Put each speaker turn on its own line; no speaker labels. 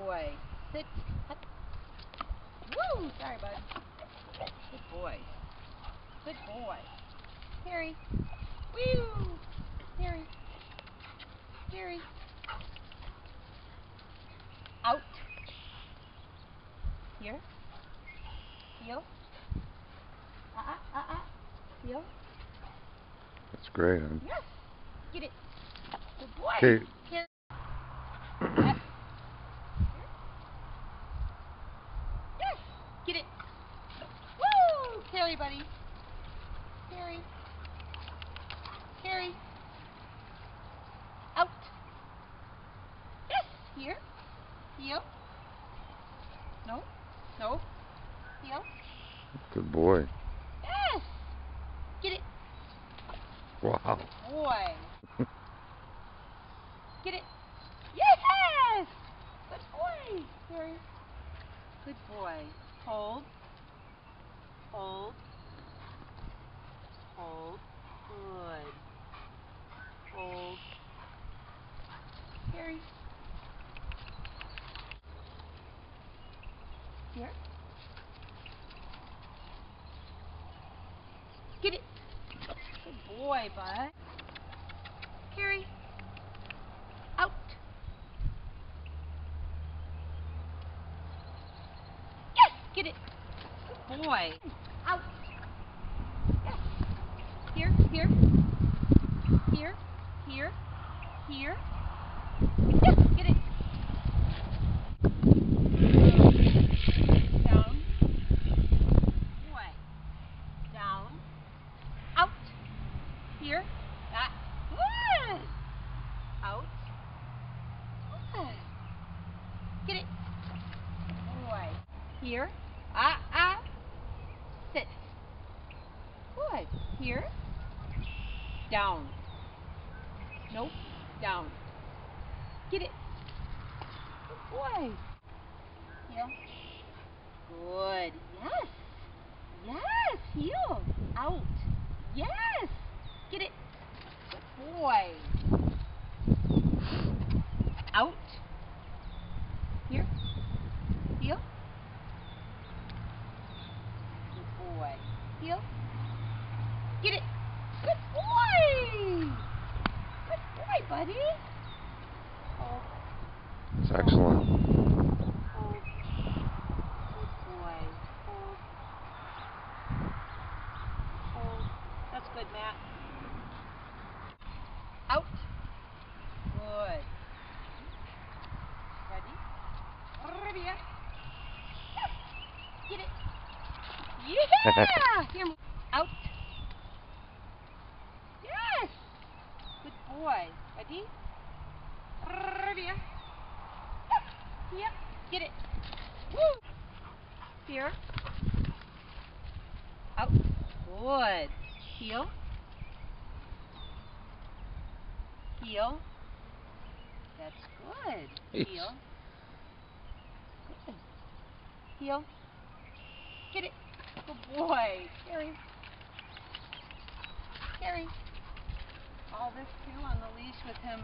boy. Sit. Hut. Woo! Sorry, bud. Good boy. Good boy. Harry. Woo! Harry. Harry. Out. Here. Heel. Heel.
That's great.
Yes. Get it. Good boy.
Okay.
Here. Yes. Get it. Woo! Carry, buddy. Carry. Carry. Out. Yes. Here. Heel. No. No. Heel.
Good boy.
Yes. Get it.
Wow.
Boy. Get it. Yes. Good boy. Harry. Good boy. Hold. Hold. Hold. Good. Hold. Harry. Here. Get it. Good boy, bud. Harry. Out. Yes. Get it. Good boy. Out. Yes. Here. Here. Here. Here. Here. Yes. Get it. Down. Boy. Down. Out. Here. Good. Out. Good. Get it. Boy. Here. Sit. Good. Here. Down. Nope. Down. Get it. Good boy. Heel. Good. Yes. Yes. Heel. Out. Yes. Get it. Good boy. Out. Here. Heel. Good boy. Heel. Get it. Good boy. Good boy, buddy. Hold.
It's excellent.
Hold. Good boy. Hold. Hold. That's good, Matt. Out. Good. Ready? Ready? Yes. Get it. Yeah! Here. Out. Yes! Good boy. Ready? Ready? Yes. Yep. Get it. Woo! Here. Out. Good. Heel. Heel. That's good. Heel. Good. Heel. Get it. Good boy. Carry. Carry. All this too on the leash with him.